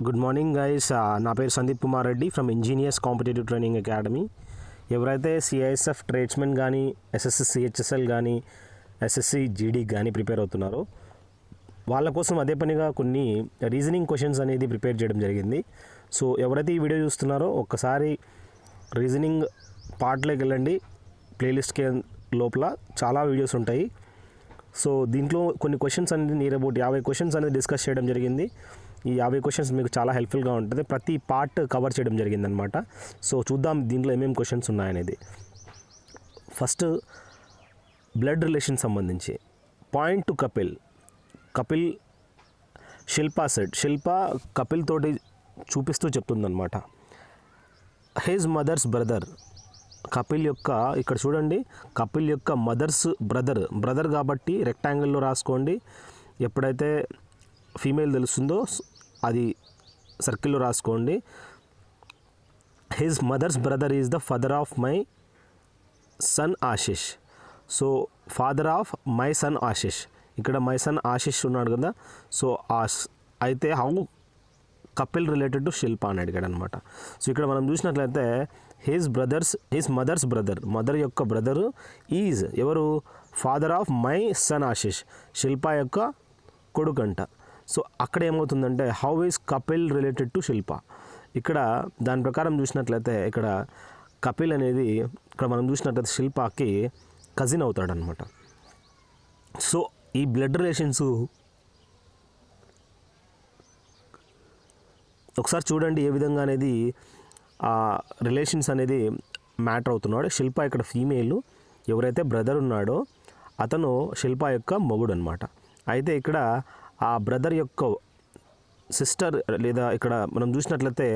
Good morning guys. నా పేరు Sandeep Kumar Reddy from engineers competitive training academy. ఎవరైతే సిఐఎస్ఎఫ్ ట్రేడ్స్మెన్ కానీ, ఎస్ఎస్సి సిహెచ్ఎస్ఎల్ కానీ, ఎస్ఎస్సి జీడీ కానీ ప్రిపేర్ అవుతున్నారో వాళ్ళ కోసం అదే పనిగా కొన్ని రీజనింగ్ క్వశ్చన్స్ అనేది ప్రిపేర్ చేయడం జరిగింది. సో ఎవరైతే ఈ వీడియో చూస్తున్నారో ఒక్కసారి రీజనింగ్ పార్ట్లోకి వెళ్ళండి. ప్లేలిస్ట్కి లోపల చాలా వీడియోస్ ఉంటాయి. సో దీంట్లో కొన్ని క్వశ్చన్స్ అనేది నియర్ అబౌట్ 50 క్వశ్చన్స్ అనేది డిస్కస్ చేయడం జరిగింది. ఈ 50 క్వశ్చన్స్ మీకు చాలా హెల్ప్ఫుల్గా ఉంటుంది. ప్రతి పార్ట్ కవర్ చేయడం జరిగిందనమాట. సో చూద్దాం దీంట్లో ఏమేమి క్వశ్చన్స్ ఉన్నాయనేది. ఫస్ట్ బ్లడ్ రిలేషన్ సంబంధించి పాయింట్ టు కపిల్ శిల్ప కపిల్ తోటి చూపిస్తూ చెప్తుందనమాట. హిజ్ మదర్స్ బ్రదర్, కపిల్ యొక్క, ఇక్కడ చూడండి, కపిల్ యొక్క మదర్స్ బ్రదర్ కాబట్టి రెక్టాంగిల్లో రాసుకోండి. ఎప్పుడైతే ఫీమేల్ తెలుస్తుందో అది సర్కిల్లో రాసుకోండి. His mother's brother is the father of my son Ashish. So father of my son Ashish, ఇక్కడ మై సన్ ఆశిష్ ఉన్నాడు కదా. సో అయితే how Kapil related to Shilpa అని అడిగాడు అనమాట. సో ఇక్కడ మనం చూసినట్లయితే హిజ్ మదర్స్ బ్రదర్, మదర్ యొక్క బ్రదరు ఈజ్ ఎవరు, father of my son Ashish, Shilpa యొక్క కొడుకంట. సో అక్కడ ఏమవుతుందంటే how is Kapil related to Shilpa. ఇక్కడ దాని ప్రకారం చూసినట్లయితే ఇక్కడ కపిల్ అనేది ఇక్కడ మనం చూసినట్లయితే శిల్పకి కజిన్ అవుతాడనమాట. సో ఈ బ్లడ్ రిలేషన్స్ ఒకసారి చూడండి ఏ విధంగా అనేది ఆ రిలేషన్స్ అనేది మ్యాటర్ అవుతున్నాడు. శిల్ప ఇక్కడ ఫీమేల్, ఎవరైతే బ్రదర్ ఉన్నాడో అతను శిల్ప యొక్క మొగుడు అనమాట. అయితే ఇక్కడ ఆ బ్రదర్ యొక్క సిస్టర్, లేదా ఇక్కడ మనం చూసినట్లయితే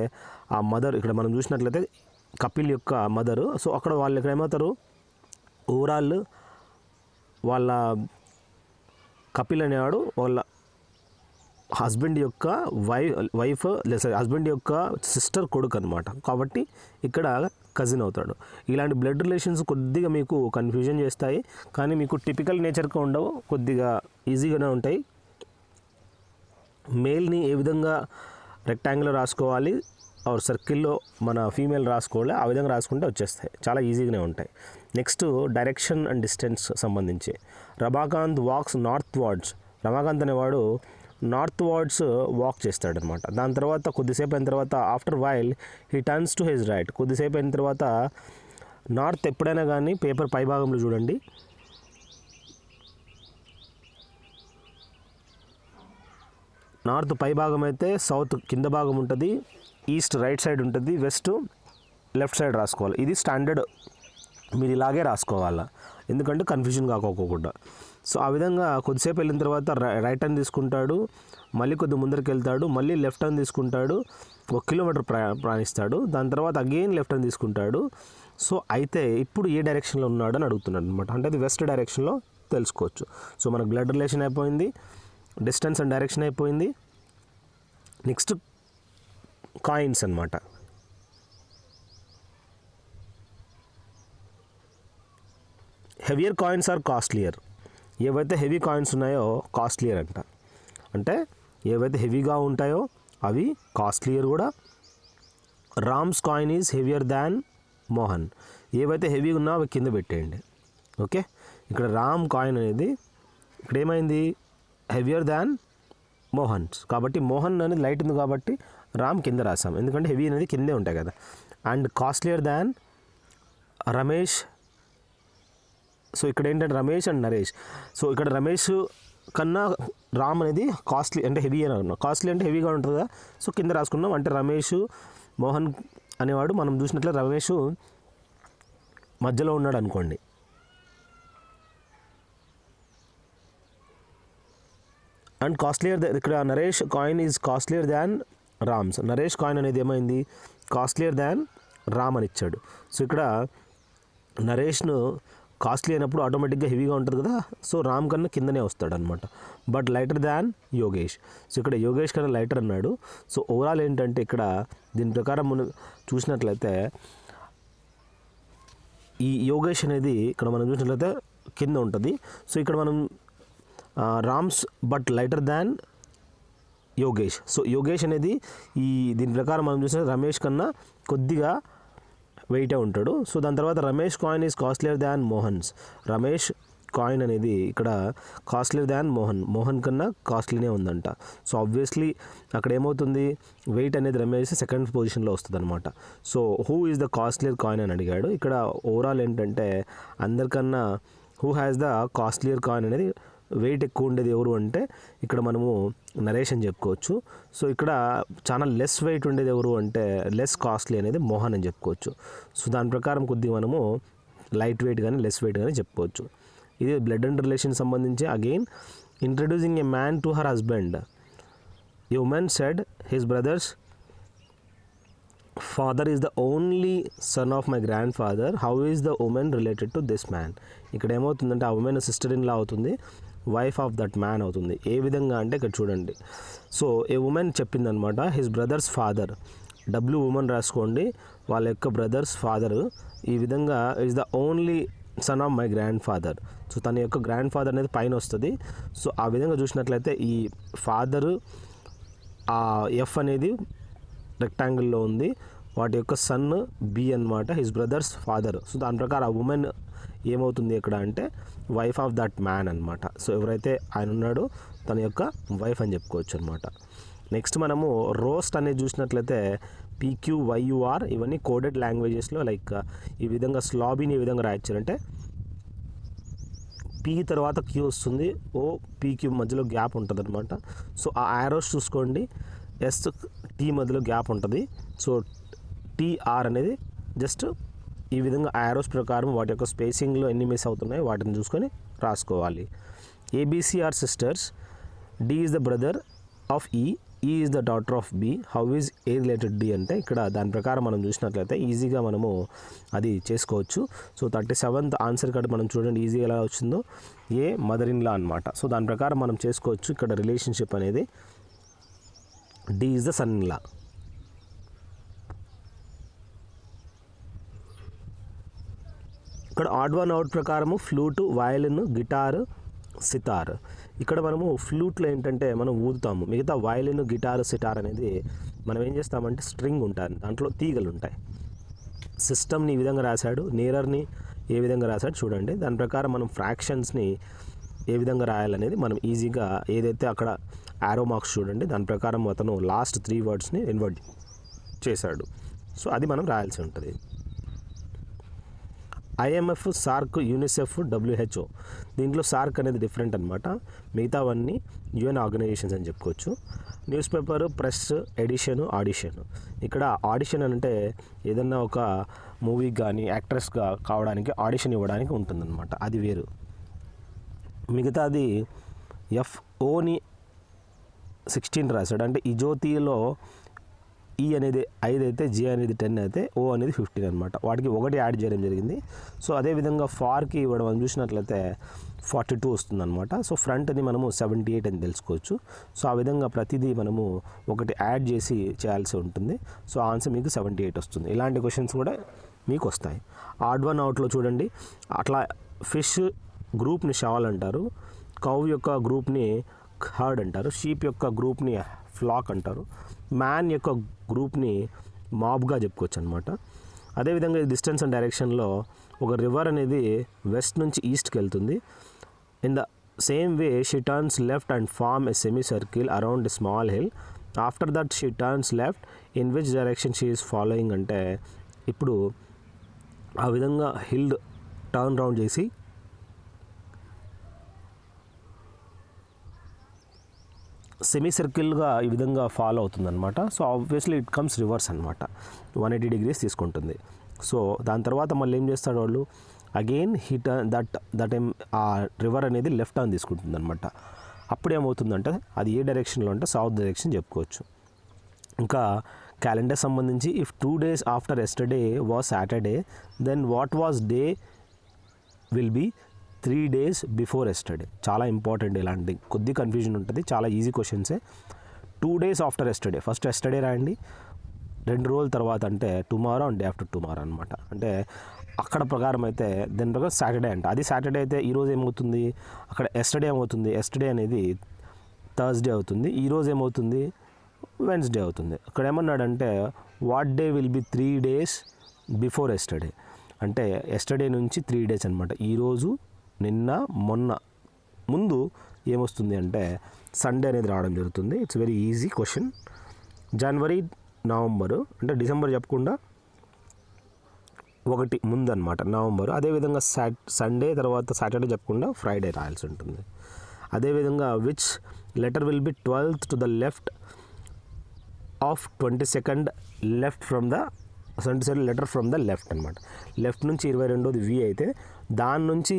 ఆ మదర్, ఇక్కడ మనం చూసినట్లయితే కపిల్ యొక్క మదరు. సో అక్కడ వాళ్ళు ఇక్కడ ఏమవుతారు, ఓవరాల్ వాళ్ళ కపిల్ అనేవాడు వాళ్ళ హస్బెండ్ యొక్క వైఫ్ లేదా హస్బెండ్ యొక్క సిస్టర్ కొడుకు అనమాట. కాబట్టి ఇక్కడ కజిన్ అవుతాడు. ఇలాంటి బ్లడ్ రిలేషన్స్ కొద్దిగా మీకు కన్ఫ్యూజన్ చేస్తాయి, కానీ మీకు టిపికల్ నేచర్గా ఉండవు, కొద్దిగా ఈజీగానే ఉంటాయి. మేల్ని ఏ విధంగా రెక్టాంగిల్లో రాసుకోవాలి, ఆర్ సర్కిల్లో మన ఫీమేల్ రాసుకోవాలి, ఆ విధంగా రాసుకుంటే వచ్చేస్తాయి, చాలా ఈజీగానే ఉంటాయి. నెక్స్ట్ డైరెక్షన్ అండ్ డిస్టెన్స్ సంబంధించి Ramakant walks northwards. Ramakant అనేవాడు నార్త్ వర్డ్స్ వాక్ చేస్తాడనమాట. దాని తర్వాత కొద్దిసేపు అయిన తర్వాత after while he turns to his right. కొద్దిసేపు అయిన తర్వాత నార్త్ ఎప్పుడైనా కానీ పేపర్ పై భాగంలో చూడండి, నార్త్ పై భాగం అయితే సౌత్ కింద భాగం ఉంటుంది, ఈస్ట్ రైట్ సైడ్ ఉంటుంది, వెస్ట్ లెఫ్ట్ సైడ్ రాసుకోవాలి. ఇది స్టాండర్డ్, మీరు ఇలాగే రాసుకోవాలా, ఎందుకంటే కన్ఫ్యూజన్ కాకోకుండా. సో ఆ విధంగా కొద్దిసేపు వెళ్ళిన తర్వాత రైట్ టర్న్ తీసుకుంటాడు, మళ్ళీ కొద్ది ముందరికి వెళ్తాడు, మళ్ళీ లెఫ్ట్ టర్న్ తీసుకుంటాడు, 1 కిలోమీటర్ ప్రయాణిస్తాడు, దాని తర్వాత అగైన్ లెఫ్ట్ టర్న్ తీసుకుంటాడు. సో అయితే ఇప్పుడు ఏ డైరెక్షన్లో ఉన్నాడు అని అడుగుతున్నాడు అనమాట. అంటే అది వెస్ట్ డైరెక్షన్లో తెలుసుకోవచ్చు. సో మనకు బ్లడ్ రిలేషన్ అయిపోయింది, డిస్టెన్స్ అండ్ డైరెక్షన్ అయిపోయింది. నెక్స్ట్ కాయిన్స్ అనమాట. Heavier coins are costlier. ఏవైతే హెవీ కాయిన్స్ ఉన్నాయో కాస్ట్లియర్ అంట, అంటే ఏవైతే హెవీగా ఉంటాయో అవి కాస్ట్లియర్ కూడా. Ram's coin is heavier than Mohan. ఏవైతే హెవీగా ఉన్నాయో అవి కింద పెట్టేయండి. ఓకే, ఇక్కడ రామ్ కాయిన్ అనేది ఇక్కడ ఏమైంది, హెవియర్ దాన్ మోహన్స్, కాబట్టి మోహన్ అనేది లైట్ ఉంది కాబట్టి రామ్ కింద రాసాం, ఎందుకంటే హెవీ అనేది కిందే ఉంటాయి కదా. And costlier than Ramesh. So ఇక్కడ ఏంటంటే రమేష్ అండ్ నరేష్. సో ఇక్కడ రమేష్ కన్నా రామ్ అనేది కాస్ట్లీ అంటే హెవీ అని అనుకున్నాం. కాస్ట్లీ అంటే హెవీగా ఉంటుంది కదా, సో కింద రాసుకున్నాం. అంటే రమేష్ మోహన్ అనేవాడు మనం చూసినట్లే రమేష్ మధ్యలో ఉన్నాడు అనుకోండి. అండ్ కాస్ట్లియర్, ఇక్కడ Naresh coin is costlier than Rams. Naresh coin అనేది ఏమైంది, కాస్ట్లియర్ దాన్ రామ్ అని ఇచ్చాడు. సో ఇక్కడ నరేష్ను కాస్ట్లీ అయినప్పుడు ఆటోమేటిక్గా హెవీగా ఉంటుంది కదా, సో రామ్ కన్నా కిందనే వస్తాడు అనమాట. But lighter than Yogesh. So ఇక్కడ యోగేష్ కన్నా లైటర్ అన్నాడు. సో ఓవరాల్ ఏంటంటే ఇక్కడ దీని ప్రకారం మనం చూసినట్లయితే ఈ యోగేష్ అనేది ఇక్కడ మనం చూసినట్లయితే కింద ఉంటుంది. సో ఇక్కడ మనం Rams but lighter than Yogesh. So Yogesh అనేది దీని ప్రకారం మనం చూస్తే రమేష్ కన్నా కొద్దిగా వెయిటే ఉంటాడు. సో దాని తర్వాత Ramesh coin is costlier than Mohan's. Ramesh coin అనేది ఇక్కడ కాస్ట్లియర్ దాన్ మోహన్ కన్నా కాస్ట్లీనే ఉందంట. సో ఆబ్వియస్లీ అక్కడ ఏమవుతుంది, వెయిట్ అనేది రమేష్ సెకండ్ పొజిషన్లో వస్తుంది అనమాట. So who is the costlier coin అని అడిగాడు. ఇక్కడ ఓవరాల్ ఏంటంటే అందరికన్నా who has the costlier coin అనేది వెయిట్ ఎక్కువ ఉండేది ఎవరు అంటే ఇక్కడ మనము నరేష్ అని చెప్పుకోవచ్చు. సో ఇక్కడ చాలా లెస్ వెయిట్ ఉండేది ఎవరు అంటే లెస్ కాస్ట్లీ అనేది మోహన్ అని చెప్పుకోవచ్చు. సో దాని ప్రకారం కొద్దిగా మనము లైట్ వెయిట్ కానీ లెస్ వెయిట్ కానీ చెప్పుకోవచ్చు. ఇది బ్లడ్ అండ్ రిలేషన్ సంబంధించి again introducing a man to her husband. A women said his brother's father is the only son of my grand father. How is the women related to this man. ఇక్కడ ఏమవుతుందంటే ఆ women sister in law అవుతుంది, wife of that man అవుతుంది. ఏ విధంగా అంటే ఇక్కడ చూడండి. So a woman చెప్పిందనమాట his brother's father, W woman రాసుకోండి, వాళ్ళ యొక్క బ్రదర్స్ ఫాదర్ ఈ విధంగా is the only son of my grandfather. So తన యొక్క గ్రాండ్ ఫాదర్ అనేది పైన వస్తుంది. సో ఆ విధంగా చూసినట్లయితే ఈ ఫాదరు ఆ ఎఫ్ అనేది రెక్టాంగిల్లో ఉంది, వాటి యొక్క సన్ బి అనమాట, హిస్ బ్రదర్స్ ఫాదర్. సో దాని ప్రకారం ఆ ఉమెన్ ఏమవుతుంది ఇక్కడ అంటే వైఫ్ ఆఫ్ దట్ మ్యాన్ అనమాట. సో ఎవరైతే ఆయన ఉన్నాడో తన యొక్క వైఫ్ అని చెప్పుకోవచ్చు అనమాట. నెక్స్ట్ మనము రోస్ట్ అనేది చూసినట్లయితే PQYUR ఇవన్నీ కోడెడ్ లాంగ్వేజెస్లో లైక్ ఈ విధంగా స్లాబీని ఏ విధంగా రాయొచ్చారంటే పీ తర్వాత క్యూ వస్తుంది, ఓ PQ మధ్యలో గ్యాప్ ఉంటుంది అనమాట. సో ఆ యారోస్ చూసుకోండి, ST మధ్యలో గ్యాప్ ఉంటుంది. సో TR అనేది జస్ట్ ఈ విధంగా యారోస్ ప్రకారం వాటి యొక్క స్పేసింగ్లో ఎన్ని మిస్ అవుతున్నాయో వాటిని చూసుకొని రాసుకోవాలి. ABCR sisters, D is the brother of E is the daughter of B. How is A related D అంటే ఇక్కడ దాని ప్రకారం మనం చూసినట్లయితే ఈజీగా మనము అది చేసుకోవచ్చు. సో 37th ఆన్సర్ కార్డు మనం చూడండి ఈజీగా ఎలా వచ్చిందో, ఏ మదర్ ఇన్ లా అనమాట. సో దాని ప్రకారం మనం చేసుకోవచ్చు. ఇక్కడ రిలేషన్షిప్ అనేది D is the son in law. ఇక్కడ ఆడ్ వన్ అవుట్ ప్రకారము ఫ్లూటు, వయలిన్, గిటార్, సితార్. ఇక్కడ మనము ఫ్లూట్లో ఏంటంటే మనం ఊదుతాము, మిగతా వయలిన్, గిటార్, సితార్ అనేది మనం ఏం చేస్తామంటే స్ట్రింగ్ ఉంటుంది, దాంట్లో తీగలు ఉంటాయి. సిస్టమ్ని ఈ విధంగా రాశాడు, నేరర్ని ఏ విధంగా రాశాడు చూడండి. దాని ప్రకారం మనం ఫ్రాక్షన్స్ని ఏ విధంగా రాయాలనేది మనం ఈజీగా ఏదైతే అక్కడ యారో మార్క్స్ చూడండి దాని ప్రకారం అతను లాస్ట్ 3 వర్డ్స్ని ఇన్వర్ట్ చేశాడు. సో అది మనం రాయాల్సి ఉంటుంది. IMF, SAARC, UNICEF, WHO. దీంట్లో సార్క్ అనేది డిఫరెంట్ అనమాట, మిగతావన్నీ UN ఆర్గనైజేషన్స్ అని చెప్పుకోవచ్చు. Newspaper, press, edition, audition. ఇక్కడ ఆడిషన్ అంటే ఏదన్నా ఒక మూవీకి కానీ యాక్ట్రెస్గా కావడానికి ఆడిషన్ ఇవ్వడానికి ఉంటుందన్నమాట, అది వేరు. మిగతాది FOని 16 రాశాడు, అంటే ఇజోతిలో E అనేది 5 అయితే, J అనేది 10 అయితే, O అనేది 15 అనమాట. వాటికి 1 యాడ్ చేయడం జరిగింది. సో అదేవిధంగా ఫార్కి ఇవ్వడం మనం చూసినట్లయితే 42 వస్తుందన్నమాట. సో ఫ్రంట్ని మనము 78 అని తెలుసుకోవచ్చు. సో ఆ విధంగా ప్రతిదీ మనము 1 యాడ్ చేసి చేయాల్సి ఉంటుంది. సో ఆన్సర్ మీకు 78 వస్తుంది. ఇలాంటి క్వశ్చన్స్ కూడా మీకు వస్తాయి. ఆడ్ వన్ అవుట్లో చూడండి, అట్లా ఫిష్ గ్రూప్ని షాల్ అంటారు, కౌ యొక్క గ్రూప్ని హర్డ్ అంటారు, షీప్ యొక్క గ్రూప్ని ఫ్లాక్ అంటారు, మ్యాన్ యొక్క గ్రూప్ని మాబ్గా చెప్పుకోవచ్చు అనమాట. అదేవిధంగా డిస్టెన్స్ అండ్ డైరెక్షన్లో ఒక రివర్ అనేది వెస్ట్ నుంచి ఈస్ట్కి వెళ్తుంది. In the same way she turns left and form a semi circle around a small hill. After that she turns left in which direction she is following అంటే ఇప్పుడు ఆ విధంగా హిల్ టర్న్ రౌండ్ చేసి semi సర్కిల్గా ఈ విధంగా follow అవుతుందన్నమాట. So obviously it comes reverse అనమాట, 180 degrees తీసుకుంటుంది. సో దాని తర్వాత మళ్ళీ ఏం చేస్తాడు వాళ్ళు, అగైన్ హీ టర్న్ దట్ ఆ రివర్ అనేది లెఫ్ట్ టర్న్ తీసుకుంటుంది అనమాట. అప్పుడు ఏమవుతుందంటే అది ఏ డైరెక్షన్లో అంటే సౌత్ డైరెక్షన్ చెప్పుకోవచ్చు. ఇంకా క్యాలెండర్ సంబంధించి if 2 days after yesterday was Saturday then what was day will be 3 days before yesterday. చాలా ఇంపార్టెంట్, ఇలాంటి కొద్ది కన్ఫ్యూజన్ ఉంటుంది, చాలా ఈజీ క్వశ్చన్సే. 2 days after yesterday, first yesterday రాయండి, 2 రోజుల తర్వాత అంటే tomorrow and day after tomorrow అనమాట. అంటే అక్కడ ప్రకారం అయితే దాని ప్రకారం సాటర్డే అంట, అది సాటర్డే అయితే ఈరోజు ఏమవుతుంది, అక్కడ ఎస్టర్డే ఏమవుతుంది, ఎస్టర్డే అనేది థర్స్డే అవుతుంది. ఈరోజు ఏమవుతుంది, వెన్స్డే అవుతుంది. అక్కడ ఏమన్నాడంటే what day will be 3 days before yesterday, అంటే ఎస్టర్డే నుంచి 3 days అనమాట. ఈరోజు, నిన్న, మొన్న ముందు ఏమొస్తుంది అంటే సండే అనేది రావడం జరుగుతుంది. It's very easy question. January, November అంటే డిసెంబర్ చెప్పకుండా ఒకటి ముందు అనమాట నవంబరు. అదేవిధంగా సండే తర్వాత సాటర్డే చెప్పకుండా ఫ్రైడే రాయాల్సి ఉంటుంది. అదేవిధంగా which letter will be 12th to the left of 22nd left from the 22nd letter from the left అనమాట. లెఫ్ట్ నుంచి 22వ వి అయితే దాని నుంచి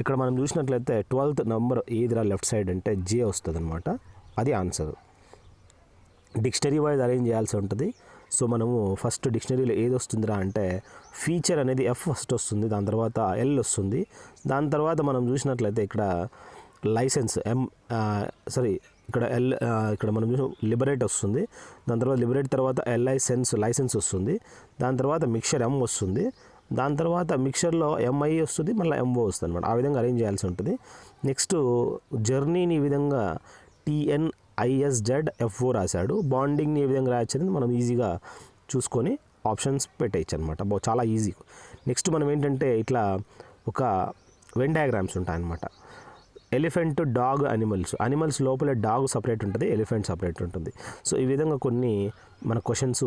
ఇక్కడ మనం చూసినట్లయితే 12th నెంబర్ ఏదిరా లెఫ్ట్ సైడ్ అంటే జే వస్తుంది అనమాట. అది ఆన్సర్. డిక్షనరీ వైజ్ అరేంజ్ చేయాల్సి ఉంటుంది. సో మనము ఫస్ట్ డిక్షనరీలో ఏది వస్తుందిరా అంటే ఫీచర్ అనేది ఎఫ్ ఫస్ట్ వస్తుంది, దాని తర్వాత ఎల్ వస్తుంది. దాని తర్వాత మనం చూసినట్లయితే ఇక్కడ లైసెన్స్ ఇక్కడ ఇక్కడ మనం చూసిన లిబరేట్ వస్తుంది. దాని తర్వాత లిబరేట్ తర్వాత లైసెన్స్ వస్తుంది. దాని తర్వాత మిక్చర్ ఎం వస్తుంది. దాని తర్వాత మిక్చర్లో ఎంఐ వస్తుంది, మళ్ళీ ఎంఓ వస్తుంది అనమాట. ఆ విధంగా అరేంజ్ చేయాల్సి ఉంటుంది. నెక్స్ట్ జర్నీని ఈ విధంగా TNISZFO రాశాడు. బాండింగ్ని ఏ విధంగా రాయచ్చనేది మనం ఈజీగా చూసుకొని ఆప్షన్స్ పెట్టేయచ్చు అనమాట. చాలా ఈజీ. నెక్స్ట్ మనం ఏంటంటే ఇట్లా ఒక వెన్ డయాగ్రామ్స్ ఉంటాయన్నమాట. ఎలిఫెంట్, డాగ్, అనిమల్స్ లోపల డాగ్ సపరేట్ ఉంటుంది, ఎలిఫెంట్ సపరేట్ ఉంటుంది. సో ఈ విధంగా కొన్ని మన క్వశ్చన్స్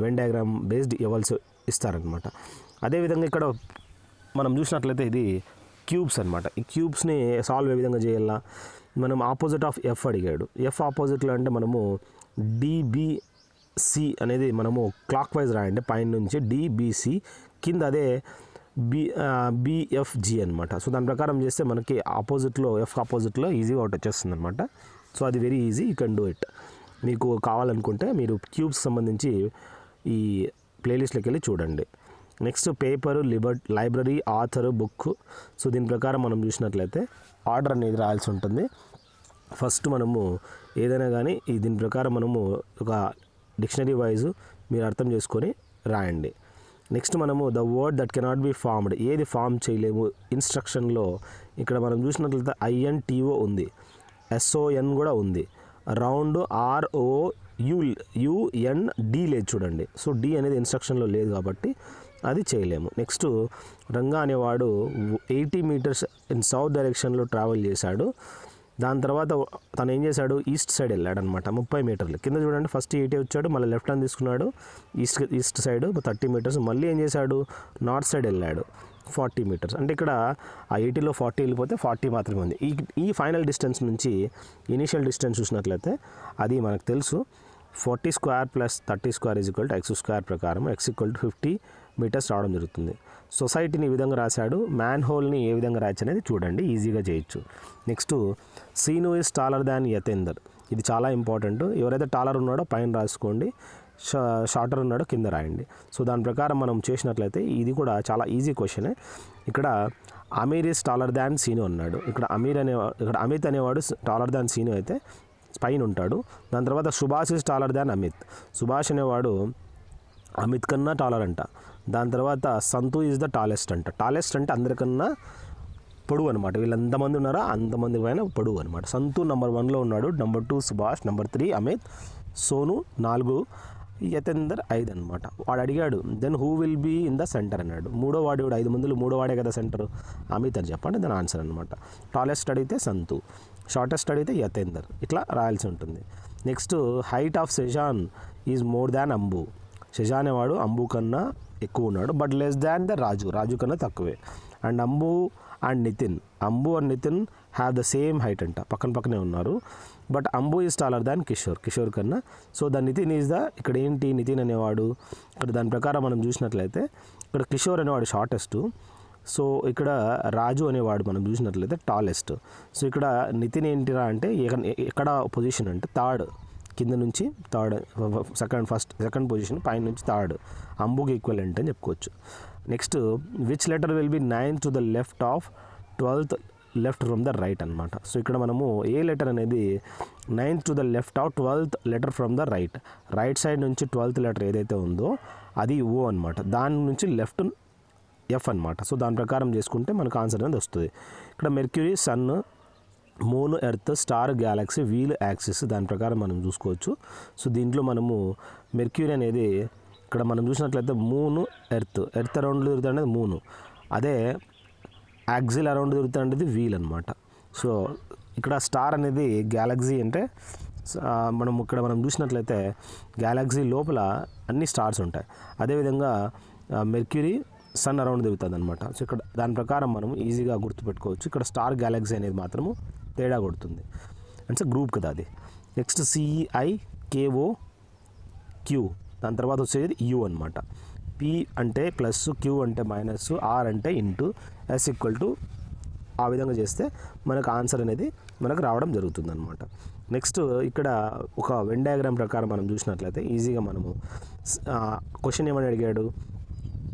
వెన్ డయాగ్రామ్ బేస్డ్ ఇస్తారనమాట. అదేవిధంగా ఇక్కడ మనం చూసినట్లయితే ఇది క్యూబ్స్ అనమాట. ఈ క్యూబ్స్ని సాల్వ్ ఏ విధంగా చేయాలా, మనం ఆపోజిట్ ఆఫ్ ఎఫ్ అడిగాడు. ఎఫ్ ఆపోజిట్లో అంటే మనము DBC అనేది మనము క్లాక్ వైజ్ రాయండి. పైన నుంచి DBC, కింద అదే BFG అనమాట. సో దాని ప్రకారం చేస్తే మనకి ఆపోజిట్లో ఎఫ్ ఆపోజిట్లో ఈజీగా ఒకటి వచ్చేస్తుంది అనమాట. సో అది very easy, you can do it. మీకు కావాలనుకుంటే మీరు క్యూబ్స్ సంబంధించి ఈ ప్లేలిస్ట్లోకి వెళ్ళి చూడండి. Next paper, library, author, book. So దీని ప్రకారం మనం చూసినట్లయితే ఆర్డర్ అనేది రాయాల్సి ఉంటుంది. ఫస్ట్ మనము ఏదైనా కానీ దీని ప్రకారం మనము ఒక డిక్షనరీ వైజ్ మీరు అర్థం చేసుకొని రాయండి. నెక్స్ట్ మనము the word that cannot be formed, ఏది ఫామ్ చేయలేము ఇన్స్ట్రక్షన్లో. ఇక్కడ మనం చూసినట్లయితే INTO ఉంది, SON కూడా ఉంది, రౌండ్ ROUND లేదు చూడండి. సో డి అనేది ఇన్స్ట్రక్షన్లో లేదు కాబట్టి అది చేయలేము. నెక్స్ట్ రంగా అనేవాడు 80 meters ఇన్ సౌత్ డైరెక్షన్లో ట్రావెల్ చేశాడు. దాని తర్వాత తను ఏం చేశాడు, ఈస్ట్ సైడ్ వెళ్ళాడు అనమాట. 30 meters కింద చూడండి. ఫస్ట్ 80 వచ్చాడు, మళ్ళీ లెఫ్ట్ హ్యాండ్ తీసుకున్నాడు, ఈస్ట్ సైడ్ 30 meters. మళ్ళీ ఏం చేశాడు, నార్త్ సైడ్ వెళ్ళాడు 40 meters. అంటే ఇక్కడ ఆ 80లో 40 వెళ్ళిపోతే 40 మాత్రమే ఉంది. ఈ ఫైనల్ డిస్టెన్స్ నుంచి ఇనీషియల్ డిస్టెన్స్ చూసినట్లయితే అది మనకు తెలుసు. 40² + 30² = x² ప్రకారం x = 50 meters రావడం జరుగుతుంది. సొసైటీని ఈ విధంగా రాశాడు. మ్యాన్ హోల్ని ఏ విధంగా రాయచ్చు అనేది చూడండి, ఈజీగా చేయొచ్చు. Next scene is taller than Yatender. ఇది చాలా ఇంపార్టెంట్. ఎవరైతే టాలర్ ఉన్నాడో పైన రాసుకోండి, షార్టర్ ఉన్నాడో కింద రాయండి. సో దాని ప్రకారం మనం చేసినట్లయితే ఇది కూడా చాలా ఈజీ క్వశ్చనే. ఇక్కడ Amir is taller than Seenu అన్నాడు. ఇక్కడ అమిత్ అనేవాడు టాలర్ దాన్ సీను అయితే పైన ఉంటాడు. దాని తర్వాత సుభాష్ ఈజ్ టాలర్ దాన్ అమిత్. సుభాష్ అనేవాడు అమిత్ కన్నా టాలర్ అంట. దాని తర్వాత సంతు ఈజ్ ద టాలెస్ట్ అంట. టాలెస్ట్ అంటే అందరికన్నా పొడువు అనమాట. వీళ్ళు ఎంతమంది ఉన్నారో అంతమంది పైన పొడువు అనమాట. సంతు నెంబర్ 1లో ఉన్నాడు, నెంబర్ 2 సుభాష్, నెంబర్ 3 అమిత్, సోను 4, యతేందర్ 5 అనమాట. వాడు అడిగాడు then who will be in the centre అన్నాడు. మూడో వాడు 5 మందిలో మూడో వాడే కదా సెంటర్, అమిత్ అని చెప్పండి, దాని ఆన్సర్ అనమాట. టాలెస్ట్ అడిగితే సంతు, షార్టెస్ట్ అడిగితే యతేందర్. ఇట్లా రాయాల్సి ఉంటుంది. Next height of Shezan is more than Ambu. Shezan అనేవాడు అంబు కన్నా ఎక్కువ ఉన్నాడు, but less than the Raju కన్నా తక్కువే. And Ambu and Nitin have the same height అంట, పక్కనే ఉన్నారు. But Ambu is taller than Kishore కన్నా. సో ద నితిన్ ఈజ్ ఇక్కడ ఏంటి, నితిన్ అనేవాడు ఇక్కడ దాని ప్రకారం మనం చూసినట్లయితే ఇక్కడ కిషోర్ అనేవాడు షార్టెస్ట్. సో ఇక్కడ రాజు అనేవాడు మనం చూసినట్లయితే టాలెస్ట్. సో ఇక్కడ నితిన్ ఏంటిరా అంటే ఎక్కడ పొజిషన్ అంటే థర్డ్, కింద నుంచి థర్డ్, సెకండ్ పొజిషన్, పైన నుంచి థర్డ్, అంబుకి ఈక్వలెంట్ అని చెప్పుకోవచ్చు. Next which letter will be 9th to the left of 12th left from the right అనమాట. సో ఇక్కడ మనము ఏ లెటర్ అనేది 9th to the left of 12th letter from the right side నుంచి 12th letter ఏదైతే ఉందో అది ఓ అనమాట. దాని నుంచి లెఫ్ట్ ఎఫ్ అనమాట. సో దాని ప్రకారం చేసుకుంటే మనకు ఆన్సర్ అనేది వస్తుంది. ఇక్కడ Mercury, sun, moon, earth, star, galaxy, wheel, axis, దాని ప్రకారం మనం చూసుకోవచ్చు. సో దీంట్లో మనము మెర్క్యూరీ అనేది ఇక్కడ మనం చూసినట్లయితే మూన్, ఎర్త్ అరౌండ్ తిరుగుతుంది మూను, అదే యాక్సిల్ అరౌండ్ తిరుగుతుంది వీల్ అనమాట. సో ఇక్కడ స్టార్ అనేది గ్యాలక్సీ అంటే మనం చూసినట్లయితే గ్యాలక్సీ లోపల అన్ని స్టార్స్ ఉంటాయి. అదేవిధంగా మెర్క్యూరీ సన్ అరౌండ్ తిరుగుతుంది అనమాట. సో ఇక్కడ దాని ప్రకారం మనం ఈజీగా గుర్తుపెట్టుకోవచ్చు. ఇక్కడ స్టార్ గ్యాలక్సీ అనేది మాత్రము తేడా కొడుతుంది అంటే గ్రూప్ కదా అది. నెక్స్ట్ CIKO Q, దాని తర్వాత వచ్చేది U అనమాట. P అంటే ప్లస్, Q అంటే మైనస్, R అంటే ఇంటూ, S ఈక్వల్ టు ఆ విధంగా చేస్తే మనకు ఆన్సర్ అనేది మనకు రావడం జరుగుతుంది అనమాట. నెక్స్ట్ ఇక్కడ ఒక వెన్ డయాగ్రామ్ ప్రకారం మనం చూసినట్లయితే ఈజీగా మనము క్వశ్చన్ ఏమని అడిగాడు,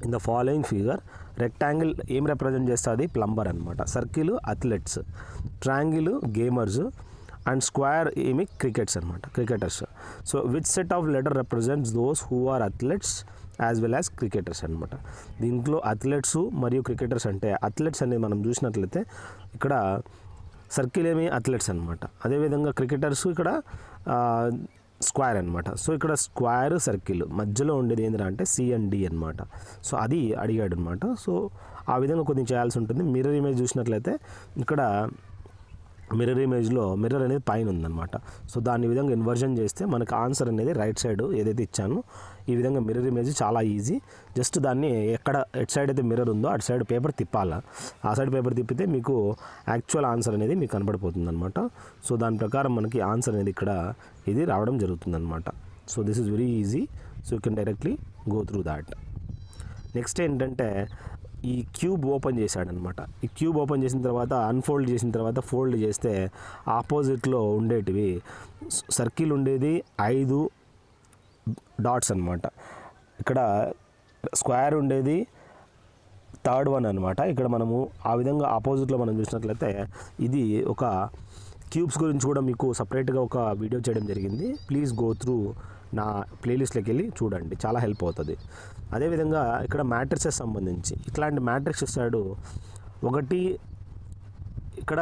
in the following figure rectangle ఏం రిప్రజెంట్ చేస్తుంది, ప్లంబర్ అనమాట. Circle athletes, triangle gamers and square ఏమి cricketers. So which set of letter represents those who are athletes as well as cricketers అనమాట. దీంట్లో అథ్లెట్స్ మరియు క్రికెటర్స్ అంటే అథ్లెట్స్ అనేది మనం చూసినట్లయితే ఇక్కడ సర్కిల్ ఏమి అథ్లెట్స్ అనమాట. అదేవిధంగా క్రికెటర్స్ ఇక్కడ స్క్వేర్ అనమాట. సో ఇక్కడ స్క్వేర్ సర్కిల్ మధ్యలో ఉండేది ఏంటంటే అంటే C and D అనమాట. సో అది అడిగాడు అనమాట. సో ఆ విధంగా కొద్దిగా చేయాల్సి ఉంటుంది. మిర్రర్ ఇమేజ్ చూసినట్లయితే ఇక్కడ మిర్రర్ ఇమేజ్లో మిర్రర్ అనేది పైన ఉందన్నమాట. సో దాని విధంగా ఇన్వర్జన్ చేస్తే మనకు ఆన్సర్ అనేది రైట్ సైడ్ ఏదైతే ఇచ్చానో ఈ విధంగా మిర్రర్ ఇమేజ్ చాలా ఈజీ. జస్ట్ దాన్ని ఎక్కడ ఎట్ సైడ్ అయితే మిర్రర్ ఉందో అటు సైడ్ పేపర్ తిప్పాలా, ఆ సైడ్ పేపర్ తిప్పితే మీకు యాక్చువల్ ఆన్సర్ అనేది మీకు కనపడిపోతుంది అనమాట. సో దాని ప్రకారం మనకి ఆన్సర్ అనేది ఇక్కడ ఇది రావడం జరుగుతుంది అనమాట. So this is very easy. So you can directly go through that. Next ఏంటంటే ఈ క్యూబ్ ఓపెన్ చేశాడనమాట. ఈ క్యూబ్ ఓపెన్ చేసిన తర్వాత అన్ఫోల్డ్ చేసిన తర్వాత ఫోల్డ్ చేస్తే ఆపోజిట్లో ఉండేటివి సర్కిల్ ఉండేది 5 డాట్స్ అనమాట. ఇక్కడ స్క్వేర్ ఉండేది థర్డ్ వన్ అనమాట. ఇక్కడ మనము ఆ విధంగా ఆపోజిట్లో మనం చూసినట్లయితే ఇది ఒక క్యూబ్స్ గురించి కూడా మీకు సపరేట్గా ఒక వీడియో చేయడం జరిగింది. ప్లీజ్ గో త్రూ నా ప్లేలిస్ట్లోకి వెళ్ళి చూడండి, చాలా హెల్ప్ అవుతుంది. అదేవిధంగా ఇక్కడ మ్యాట్రిక్సెస్ సంబంధించి ఇట్లాంటి మ్యాట్రిక్స్ ఇస్తాడు. ఒకటి ఇక్కడ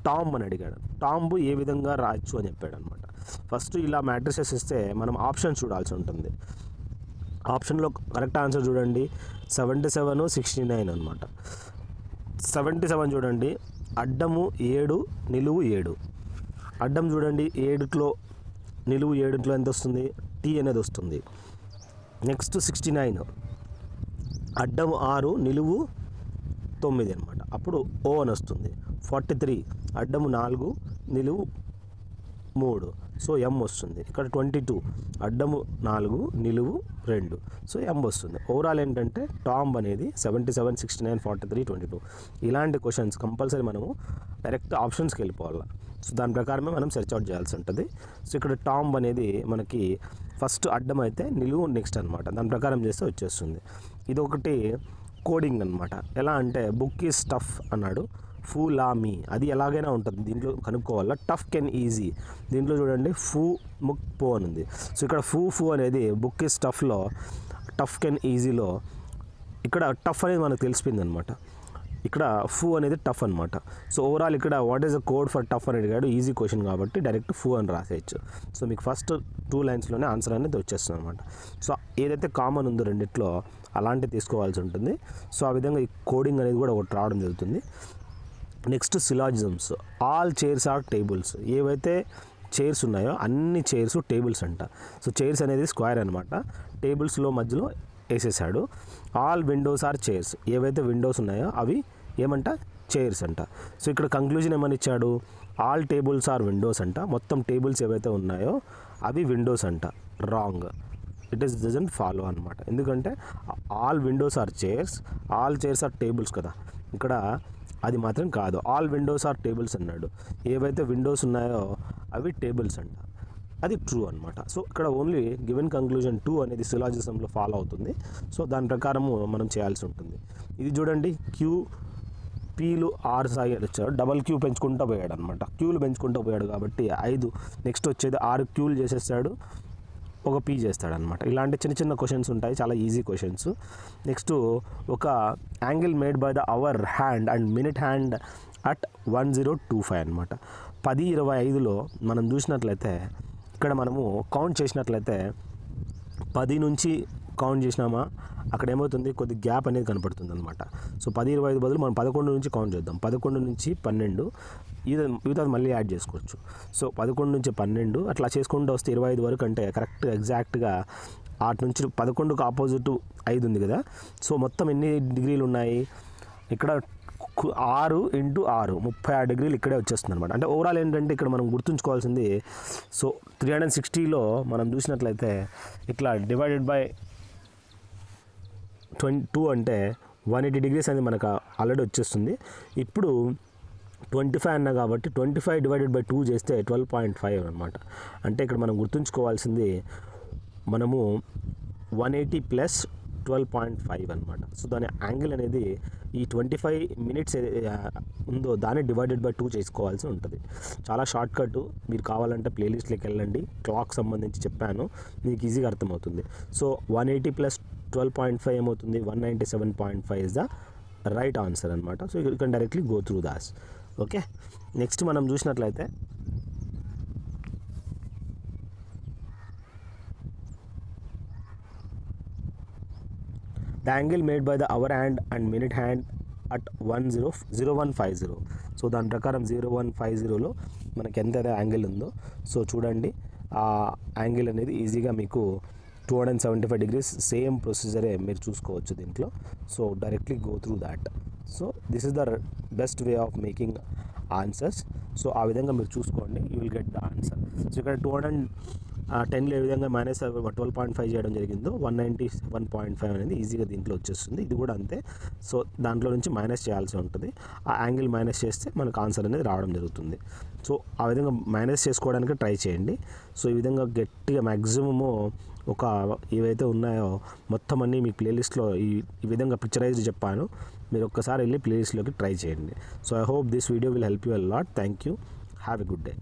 టాంబ్ అని అడిగాడు. టాంబ్ ఏ విధంగా రాయొచ్చు అని చెప్పాడు అనమాట. ఫస్ట్ ఇలా మ్యాట్రిక్సెస్ ఇస్తే మనం ఆప్షన్స్ చూడాల్సి ఉంటుంది. ఆప్షన్లో కరెక్ట్ ఆన్సర్ చూడండి 77, 69 అనమాట. 77 చూడండి, అడ్డము 7, నిలువు 7. అడ్డం చూడండి 7లో నిలువు 7లో ఎంత వస్తుంది, T అనేది వస్తుంది. నెక్స్ట్ 69 అడ్డం 6, నిలువు 9 అనమాట, అప్పుడు O అని వస్తుంది. 43 అడ్డము 4, నిలువు 3, సో M వస్తుంది. ఇక్కడ 22 అడ్డము 4, నిలువు 2, సో M వస్తుంది. ఓవరాల్ ఏంటంటే టాంబ్ అనేది 77, 69, 43, 22 ఇలాంటి క్వశ్చన్స్ కంపల్సరీ మనము డైరెక్ట్ ఆప్షన్స్కి వెళ్ళిపోవాలి. సో దాని ప్రకారమే మనం సెర్చ్ అవుట్ చేయాల్సి ఉంటుంది. సో ఇక్కడ టాంబ్ అనేది మనకి ఫస్ట్ అడ్డం అయితే నిలువు నెక్స్ట్ అనమాట, దాని ప్రకారం చేస్తే వచ్చేస్తుంది. ఇది ఒకటి కోడింగ్ అనమాట. ఎలా అంటే బుక్ ఈజ్ టఫ్ అన్నాడు, ఫూ లా మీ, అది ఎలాగైనా ఉంటుంది, దీంట్లో కనుక్కోవాలా. టఫ్ కెన్ ఈజీ, దీంట్లో చూడండి ఫూ ముక్ పో అని ఉంది. సో ఇక్కడ ఫూ అనేది బుక్ ఈజ్ టఫ్లో, టఫ్ కెన్ ఈజీలో ఇక్కడ టఫ్ అనేది మనకు తెలిసిపోయింది అనమాట. ఇక్కడ ఫూ అనేది టఫ్ అనమాట. సో ఓవరాల్ ఇక్కడ what is the code for tough అని అడిగాడు. ఈజీ క్వశ్చన్ కాబట్టి డైరెక్ట్ ఫూ అని రాసేయచ్చు. సో మీకు ఫస్ట్ 2 లైన్స్లోనే ఆన్సర్ అనేది వచ్చేస్తుంది అనమాట. సో ఏదైతే కామన్ ఉందో రెండిట్లో అలాంటివి తీసుకోవాల్సి ఉంటుంది. సో ఆ విధంగా ఈ కోడింగ్ అనేది కూడా ఒకటి రావడం జరుగుతుంది. Next syllogisms. All chairs are tables. ఏవైతే చైర్స్ ఉన్నాయో అన్ని చైర్స్ టేబుల్స్ అంట. సో చైర్స్ అనేది స్క్వేర్ అనమాట, టేబుల్స్లో మధ్యలో వేసేసాడు. All windows are chairs. ఏవైతే విండోస్ ఉన్నాయో అవి ఏమంట, చైర్స్ అంట. సో ఇక్కడ కంక్లూజన్ ఏమని ఇచ్చాడు, ఆల్ టేబుల్స్ ఆర్ విండోస్ అంట. మొత్తం టేబుల్స్ ఏవైతే ఉన్నాయో అవి విండోస్ అంట. Wrong, it is doesn't follow అనమాట. ఎందుకంటే all windows are chairs, all chairs are tables కదా, ఇక్కడ అది మాత్రం కాదు. ఆల్ విండోస్ ఆర్ టేబుల్స్ అన్నాడు. ఏవైతే విండోస్ ఉన్నాయో అవి టేబుల్స్ అంట, అది ట్రూ అనమాట. సో ఇక్కడ ఓన్లీ గివెన్ కంక్లూజన్ 2 అనేది సిలాజిజంలో ఫాలో అవుతుంది. సో దాని ప్రకారము మనం చేయాల్సి ఉంటుంది. ఇది చూడండి, Pలు 6 వచ్చాడు, డబల్ క్యూ పెంచుకుంటూ పోయాడు అనమాట. క్యూలు పెంచుకుంటూ పోయాడు కాబట్టి 5, నెక్స్ట్ వచ్చేది 6 క్యూలు చేసేస్తాడు, ఒక P చేస్తాడనమాట. ఇలాంటి చిన్న చిన్న క్వశ్చన్స్ ఉంటాయి, చాలా ఈజీ క్వశ్చన్స్. నెక్స్ట్ ఒక angle made by the hour hand and minute hand at 1025 అనమాట. 10:25లో మనం చూసినట్లయితే ఇక్కడ మనము కౌంట్ చేసినట్లయితే 10 నుంచి కౌంట్ చేసినామా అక్కడ ఏమవుతుంది, కొద్ది గ్యాప్ అనేది కనపడుతుంది అనమాట. సో 10:25 బదులు మనం 11 నుంచి కౌంట్ చేద్దాం. 11 నుంచి 12 ఇది మళ్ళీ యాడ్ చేసుకోవచ్చు. సో 11 నుంచి 12 అట్లా చేసుకుంటూ వస్తే 25 వరకు అంటే కరెక్ట్గా ఎగ్జాక్ట్గా అటు నుంచి 11కు ఆపోజిట్ 5 ఉంది కదా. సో మొత్తం ఎన్ని డిగ్రీలు ఉన్నాయి ఇక్కడ 6 × 6 36 డిగ్రీలు ఇక్కడే వచ్చేస్తుంది అనమాట. అంటే ఓవరాల్ ఏంటంటే ఇక్కడ మనం గుర్తుంచుకోవాల్సింది, సో 360లో మనం చూసినట్లయితే ఇట్లా డివైడెడ్ బై 2 అంటే 180 డిగ్రీస్ అనేది మనకు ఆల్రెడీ వచ్చేస్తుంది. ఇప్పుడు 25 అన్నా కాబట్టి 25 డివైడెడ్ బై 2 చేస్తే 12.5 అనమాట. అంటే ఇక్కడ మనం గుర్తుంచుకోవాల్సింది మనము 180 ప్లస్ 12.5 అనమాట. సో దాని యాంగిల్ అనేది ఈ 25 మినిట్స్ ఉందో దాన్ని డివైడెడ్ బై 2 చేసుకోవాల్సి ఉంటుంది. చాలా షార్ట్ కట్, మీరు కావాలంటే ప్లేలిస్ట్లోకి వెళ్ళండి, క్లాక్ సంబంధించి చెప్పాను, మీకు ఈజీగా అర్థమవుతుంది. సో 180 ప్లస్ 12.5 ఏమవుతుంది, 197.5 ఇస్ ద రైట్ ఆన్సర్ అనమాట. So you can directly go through thus. Okay, next మనం చూసినట్లయితే the angle made by the hour hand and minute hand at 0150. సో దాని ప్రకారం 0150లో మనకి ఎంత యాంగిల్ ఉందో సో చూడండి, ఆ యాంగిల్ అనేది ఈజీగా మీకు 275 డిగ్రీస్, సేమ్ ప్రొసీజరే మీరు చూసుకోవచ్చు దీంట్లో. So directly go through that. So this is the best way of making answers. So ఆ విధంగా మీరు చూసుకోండి, you will get the answer. So ఇక్కడ 210లో ఏ విధంగా మైనస్ 12.5 చేయడం జరిగిందో 197.5 అనేది ఈజీగా దీంట్లో వచ్చేస్తుంది. ఇది కూడా అంతే. సో దాంట్లో నుంచి మైనస్ చేయాల్సి ఉంటుంది. ఆ యాంగిల్ మైనస్ చేస్తే మనకు ఆన్సర్ అనేది రావడం జరుగుతుంది. సో ఆ విధంగా మైనస్ చేసుకోవడానికి ట్రై చేయండి. సో ఈ విధంగా గట్టిగా మ్యాక్సిమము ఒక ఏవైతే ఉన్నాయో మొత్తం అన్నీ మీ ప్లేలిస్ట్లో ఈ విధంగా పిక్చరైజ్డ్ చెప్పాను, మీరు ఒక్కసారి వెళ్ళి ప్లేలిస్ట్లోకి ట్రై చేయండి. So I hope this video will help you a lot. Thank you. Have a good day.